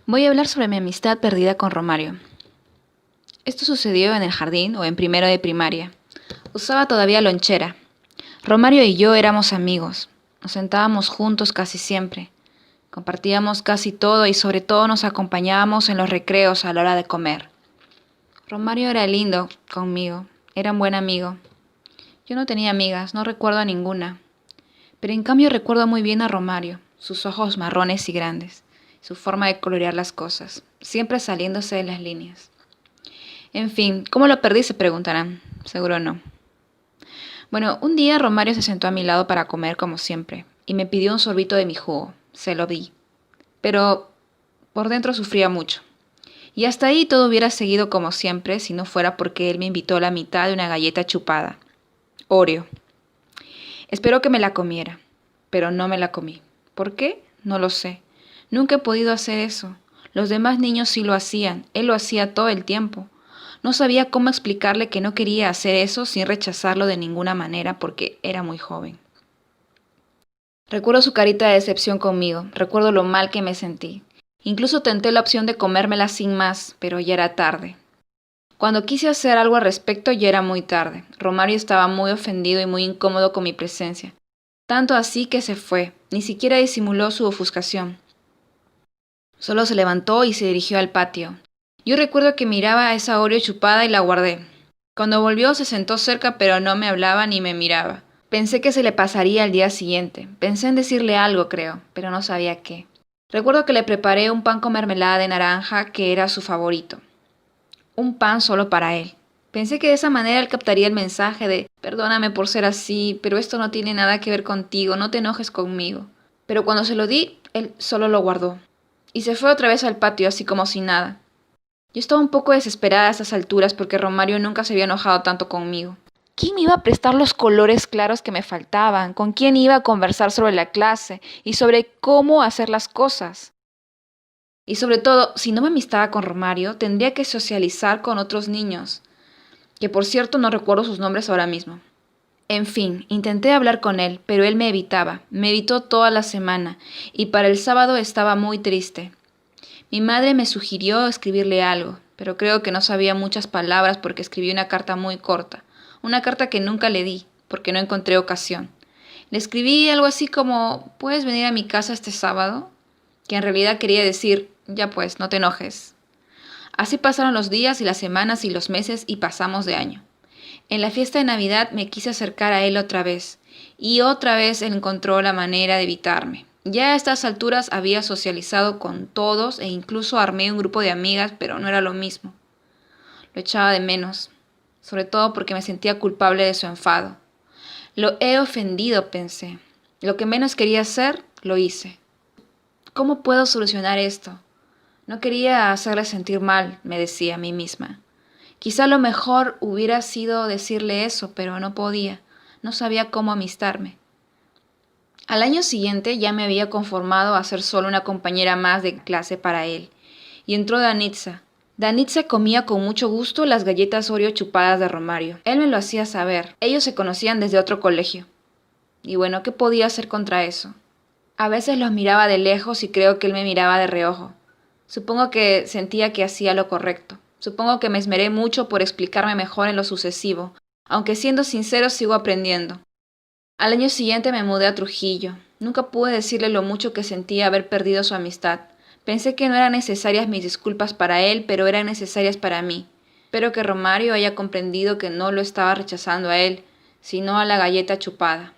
Voy a hablar sobre mi amistad perdida con Romario. Esto sucedió en el jardín o en primero de primaria. Usaba todavía lonchera. Romario y yo éramos amigos. Nos sentábamos juntos casi siempre. Compartíamos casi todo y sobre todo nos acompañábamos en los recreos a la hora de comer. Romario era lindo conmigo. Era un buen amigo. Yo no tenía amigas, no recuerdo a ninguna. Pero en cambio recuerdo muy bien a Romario, sus ojos marrones y grandes, su forma de colorear las cosas, siempre saliéndose de las líneas. En fin, ¿cómo lo perdí? Se preguntarán. Seguro no. Bueno, un día Romario se sentó a mi lado para comer como siempre, y me pidió un sorbito de mi jugo. Se lo di. Pero por dentro sufría mucho. Y hasta ahí todo hubiera seguido como siempre si no fuera porque él me invitó a la mitad de una galleta chupada. Oreo. Esperó que me la comiera, pero no me la comí. ¿Por qué? No lo sé. Nunca he podido hacer eso. Los demás niños sí lo hacían. Él lo hacía todo el tiempo. No sabía cómo explicarle que no quería hacer eso sin rechazarlo de ninguna manera porque era muy joven. Recuerdo su carita de decepción conmigo. Recuerdo lo mal que me sentí. Incluso tenté la opción de comérmela sin más, pero ya era tarde. Cuando quise hacer algo al respecto ya era muy tarde. Romario estaba muy ofendido y muy incómodo con mi presencia. Tanto así que se fue. Ni siquiera disimuló su ofuscación. Solo se levantó y se dirigió al patio. Yo recuerdo que miraba a esa Oreo chupada y la guardé. Cuando volvió se sentó cerca pero no me hablaba ni me miraba. Pensé que se le pasaría al día siguiente. Pensé en decirle algo, creo, pero no sabía qué. Recuerdo que le preparé un pan con mermelada de naranja que era su favorito. Un pan solo para él. Pensé que de esa manera él captaría el mensaje de perdóname por ser así, pero esto no tiene nada que ver contigo, no te enojes conmigo. Pero cuando se lo di, él solo lo guardó. Y se fue otra vez al patio, así como si nada. Yo estaba un poco desesperada a estas alturas porque Romario nunca se había enojado tanto conmigo. ¿Quién me iba a prestar los colores claros que me faltaban? ¿Con quién iba a conversar sobre la clase y sobre cómo hacer las cosas? Y sobre todo, si no me amistaba con Romario, tendría que socializar con otros niños, que por cierto no recuerdo sus nombres ahora mismo. En fin, intenté hablar con él, pero él me evitó toda la semana, y para el sábado estaba muy triste. Mi madre me sugirió escribirle algo, pero creo que no sabía muchas palabras porque escribí una carta muy corta, una carta que nunca le di, porque no encontré ocasión. Le escribí algo así como, ¿puedes venir a mi casa este sábado? Que en realidad quería decir, ya pues, no te enojes. Así pasaron los días y las semanas y los meses y pasamos de año. En la fiesta de Navidad me quise acercar a él y otra vez él encontró la manera de evitarme. Ya a estas alturas había socializado con todos e incluso armé un grupo de amigas, pero no era lo mismo. Lo echaba de menos, sobre todo porque me sentía culpable de su enfado. Lo he ofendido, pensé. Lo que menos quería hacer, lo hice. ¿Cómo puedo solucionar esto? No quería hacerle sentir mal, me decía a mí misma. Quizá lo mejor hubiera sido decirle eso, pero no podía. No sabía cómo amistarme. Al año siguiente ya me había conformado a ser solo una compañera más de clase para él. Y entró Danitza. Danitza comía con mucho gusto las galletas Oreo chupadas de Romario. Él me lo hacía saber. Ellos se conocían desde otro colegio. Y bueno, ¿qué podía hacer contra eso? A veces los miraba de lejos y creo que él me miraba de reojo. Supongo que sentía que hacía lo correcto. Supongo que me esmeré mucho por explicarme mejor en lo sucesivo, aunque siendo sincero sigo aprendiendo. Al año siguiente me mudé a Trujillo. Nunca pude decirle lo mucho que sentía haber perdido su amistad. Pensé que no eran necesarias mis disculpas para él, pero eran necesarias para mí. Espero que Romario haya comprendido que no lo estaba rechazando a él, sino a la galleta chupada.